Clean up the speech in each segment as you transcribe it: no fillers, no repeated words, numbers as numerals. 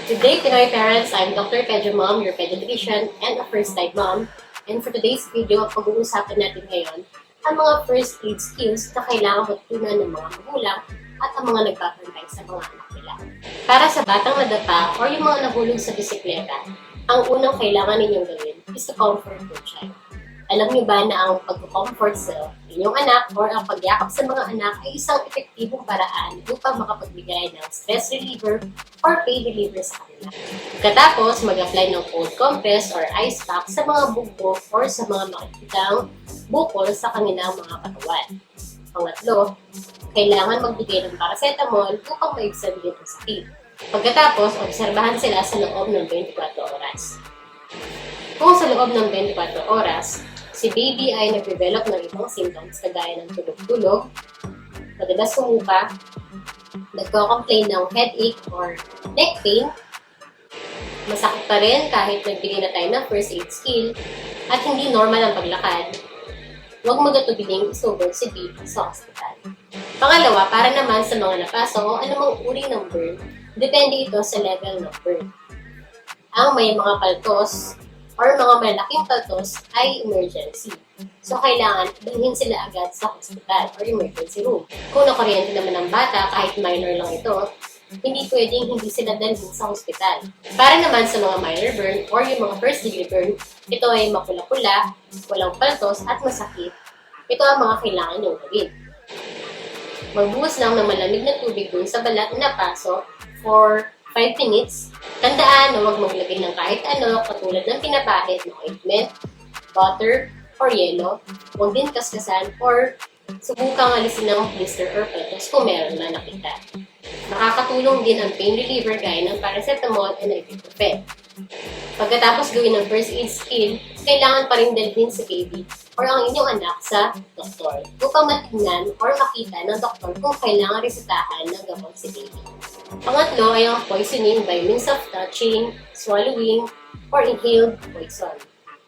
Today, Pinoy parents, I'm Dr. Pedia Mom, your pediatrician and a first-time mom. And for today's video, pag-uusapan natin ngayon ang mga first aid skills na kailangan matutunan ng mga magulang at ang mga nagbabantay sa mga anak nila. Para sa batang nadapa o yung mga nahulog sa bisekleta, ang unang kailangan ninyong gawin is to comfort your child. Alam niyo ba na ang pag-comfort sa inyong anak or ang pagyakap sa mga anak ay isang epektibong paraan upang makapagbigay ng stress reliever or pain reliever sa kanila. Pagkatapos, mag-apply ng cold compress or ice pack sa mga bugbog or sa mga makikitang bukol sa kanilang mga katawan. Pangatlo, kailangan magbigay ng paracetamol upang maibsan din ang sakit. Pagkatapos, obserbahan sila sa loob ng 24 oras. Kung sa loob ng 24 oras, si baby ay nag-develop ng ibang symptoms kagaya ng tulog-tulog, madalas sumuka, nagko-complain ng headache or neck pain, masakit pa rin kahit nagbigay na tayo ng first aid skill, at hindi normal ang paglakad, huwag magatubiling isobol si baby sa hospital. Pangalawa, para naman sa mga napaso o anumang uri ng burn, depende ito sa level ng burn. Ang may mga paltos or mga malaking paltos ay emergency. So, kailangan dalhin sila agad sa hospital or emergency room. Kung nakuryente naman ang bata, kahit minor lang ito, hindi pwedeng hindi sila dalhin sa hospital. Para naman sa mga minor burn or yung mga first degree burn, ito ay mapula-pula, walang paltos at masakit. Ito ang mga kailangan niyong gawin. Magbuhos lang ng malamig na tubig dun sa balat na napaso for 5 minutes. Tandaan na huwag maglagay ng kahit ano katulad ng pinapahid ng ointment, butter, or yelo. Huwag din kaskasan or subukang alisin ng blister or petos kung meron na nakita. Nakakatulong din ang pain reliever gaya ng paracetamol and ibuprofen. Pagkatapos gawin ng first aid skill, kailangan pa rin dalhin si baby or ang inyong anak sa doktor upang matignan or makita ng doktor kung kailangan resetahan ng gamot si baby. Pangatlo ay ang poisoning by means of touching, swallowing, or inhaled poison.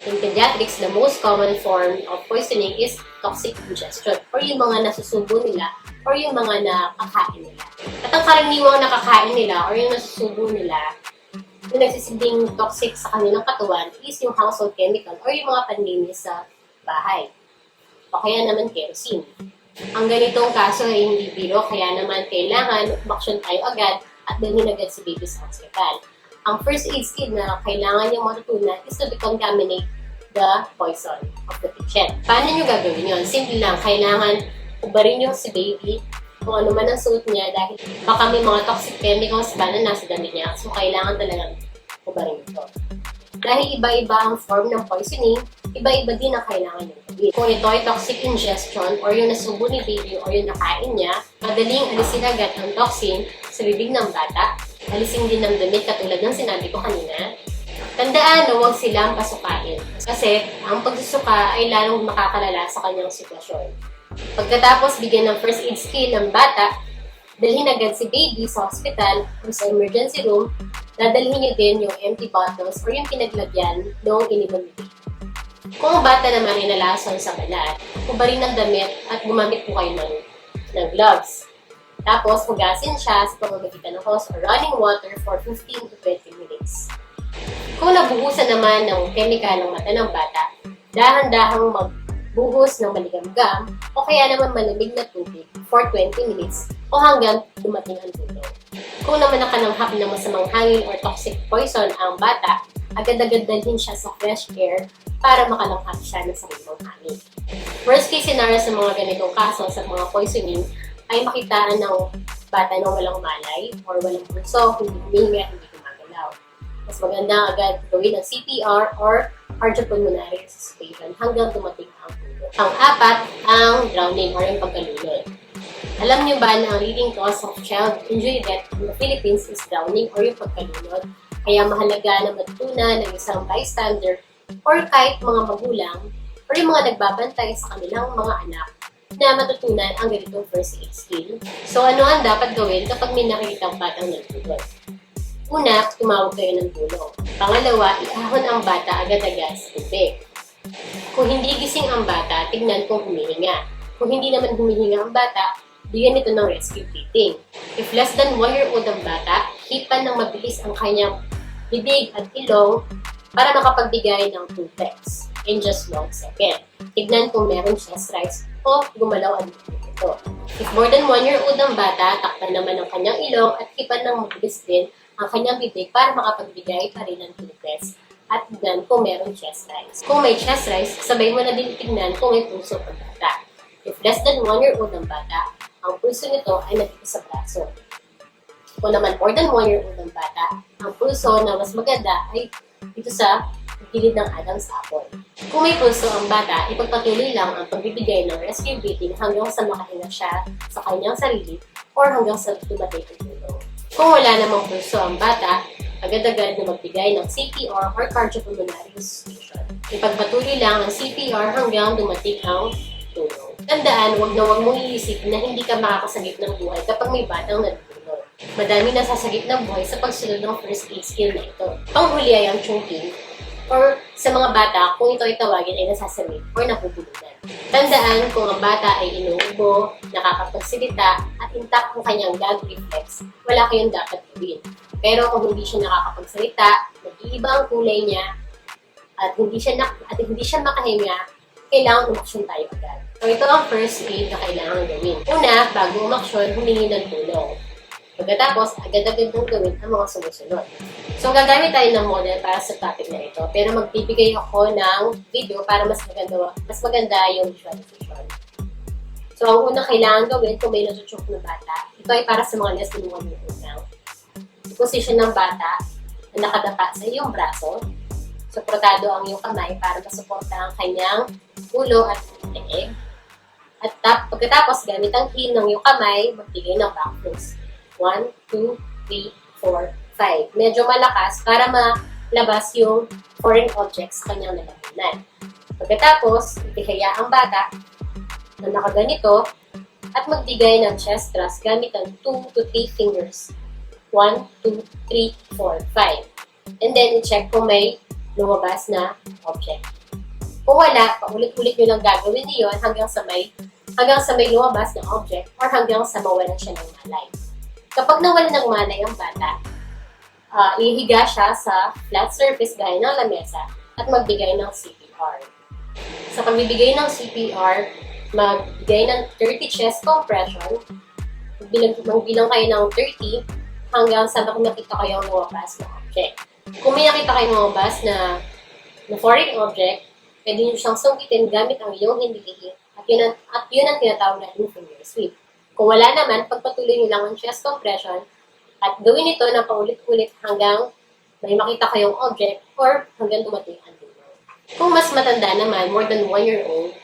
In pediatrics, the most common form of poisoning is toxic ingestion or yung mga nasusubo nila or yung mga nakakain nila. At ang karaniwang nakakain nila or yung nasusubo nila yung nagsisilbing toxic sa kanilang katawan is yung household chemical or yung mga panlinis sa bahay. O kaya naman kerosene. Ang ganitong kaso ay hindi biro, kaya naman kailangan umaksyon tayo agad at dalhin agad si baby sa hospital. Ang first aid skill na kailangan niyong matutunan is to decontaminate the poison of the patient. Paano niyo gagawin yun? Simple lang, kailangan ubarin niyo si baby kung ano man ang suot niya dahil baka may mga toxic chemicals ba na nasa damit niya, so kailangan talagang ubarin ito. Dahil iba-iba ang form ng poisoning, iba-iba din ang kailangan niyong gawin. Kung ito ay toxic ingestion or yung nasubo ni baby or yung nakain niya, madaling alisin agad ang toxin sa bibig ng bata. Alisin din ng damit katulad ng sinabi ko kanina. Tandaan na huwag silang pasukain kasi ang pagsusuka ay lalong makakalala sa kanyang sitwasyon. Pagkatapos bigyan ng first aid skill ng bata, dalhin agad si baby sa hospital o sa emergency room. Dadalhin niyo din yung empty bottles or yung pinaglagyan noong ininom ni baby. Kung ang bata naman ay nalason sa balat, kubarin ng damit at gumamit po kayo ng gloves. Tapos, hugasin siya sa pamamagitan ng hose or running water for 15 to 20 minutes. Kung nabuhusan naman ng chemical ng mata ng bata, dahan-dahang magbuhos ng maligamgam o kaya naman malamig na tubig for 20 minutes o hanggang dumating ang tulog. Kung naman nakananghap ng masamang hangin or toxic poison ang bata, agad-agad dalhin siya sa fresh air para makalanghap siya ng sariling hangin. Worst case scenario sa mga ganitong kaso sa mga poisoning ay makitaan ng bata na walang malay or walang pulso, hindi huminga, hindi gumagalaw. Mas maganda agad gawin ang CPR or cardiopulmonary resuscitation hanggang dumating ang tulog. Pang-apat, ang drowning or yung pagkalunod. Alam niyo ba na ang leading cause of child injury death in the Philippines is drowning or yung pagkalunod? Kaya mahalaga na matutunan ng isang bystander or kahit mga magulang or yung mga nagbabantay sa kanilang mga anak na matutunan ang ganitong first aid skill. So ano ang dapat gawin kapag may nakikitang batang nagtulog? Una, tumawag kayo ng tulong. Pangalawa, iahon ang bata agad-agad sa tubig. Kung hindi gising ang bata, tignan kung humihinga. Kung hindi naman humihinga ang bata, bigyan ito ng rescue breathing. If less than 1 year old ang bata, hipan ng mabilis ang kanyang bibig at ilong para makapagbigay ng reflex in just 1 second. Tignan kung meron chest rise o gumalaw ang bibig ito. If more than 1-year-old ang bata, takpan naman ang kanyang ilong at hipan ng mabilis din ang kanyang bibig para makapagbigay pa rin ng reflex at tignan kung meron chest rise. Kung may chest rise, sabay mo na din tignan kung may pulso ang bata. If less than 1-year-old ang bata, ang pulso nito ay nandito sa braso. Kung naman more than 1-year-old ang bata, ang pulso na mas maganda ay dito sa gilid ng Adam's apple. Kung may pulso ang bata, ipagpatuloy lang ang pagbibigay ng rescue breathing hanggang sa makahinga siya sa kanyang sarili or hanggang sa tumatay ang tulong. Kung wala namang pulso ang bata, agad-agad na magbigay ng CPR or cardiopulmonary resuscitation. Ipagpatuloy lang ang CPR hanggang dumating ang tulong. Tandaan, huwag mong iisipin na hindi ka makakasagip ng buhay kapag may batang nalulunod. Madami nasasagip ng buhay sa pagsunod ng first aid skill na ito. Panghuli ay ang choking, or sa mga bata, kung ito ay tawagin ay nasasamid or nabubulunan. Tandaan, kung ang bata ay inuubo, nakakapagsalita, at intact ang kanyang gag reflex, wala kayong dapat gawin. Pero kung hindi siya nakakapagsalita, nag-iiba ang kulay niya, at hindi siya makahinga, kailangan umaksyon tayo agad. So ito ang first aid na kailangan gawin. Una, bago umaksyon, humingi ng tulong. Pagkatapos, agad-agad nang gawin ang mga sumusunod. So gagamit tayo ng model para sa topic na ito, pero magbibigay ako ng video para mas maganda yung visualization. So ang una kailangan gawin kung may natuchok na bata, ito ay para sa mga less than 1 year old lang. Position ng bata na nakadapa sa iyong braso. Suportado ang iyong kamay para masuporta ang kanyang ulo at leeg. At pagkatapos, gamit ang heel ng iyong kamay, magbigay ng back pulse. 1, 2, 3, 4, 5. Medyo malakas para malabas yung foreign objects sa kanyang nalamunan. Pagkatapos, itihaya ang bata na nakaganito at magbigay ng chest thrust gamit ang 2 to 3 fingers. 1, 2, 3, 4, 5. And then, i-check kung may lumabas na object. Kung wala, paulit-ulit nyo lang gagawin niyo hanggang sa may lumabas na object or hanggang sa mawalan siya ng malay. Kapag nawalan ng malay ang bata, ihiga siya sa flat surface gaya ng lamesa at magbigay ng CPR. Sa pagbibigay ng CPR, magbigay ng 30 chest compression, magbilang kayo ng 30 hanggang sa nakita kayong lumabas na object. Kung may nakita kayong lumabas na foreign object, pwede nyo siyang sungkitin gamit ang iyong hindi at yun ang tinatawag natin finger sweep. Kung wala naman, pagpatuloy nyo lang ang chest compression at gawin ito na paulit-ulit hanggang may makita kayong object or hanggang dumating ang tulong. Kung mas matanda naman, more than 1 year old,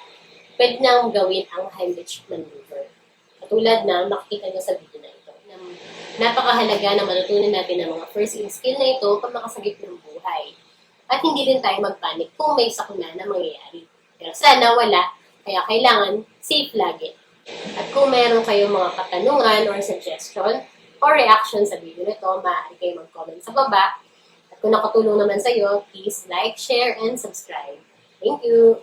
pwede nang gawin ang Heimlich maneuver. Katulad na makikita nyo sa video na ito. Napakahalaga na matutunan natin ang mga first aid skill na ito pag makasagip ng buhay. At hindi rin tayo magpanik kung may sakuna na mangyayari. Pero sana wala, kaya kailangan safe lagi. At kung meron kayong mga katanungan or suggestion or reaction sa video nito, maaari kayo mag-comment sa baba. At kung nakatulong naman sa iyo, please like, share, and subscribe. Thank you!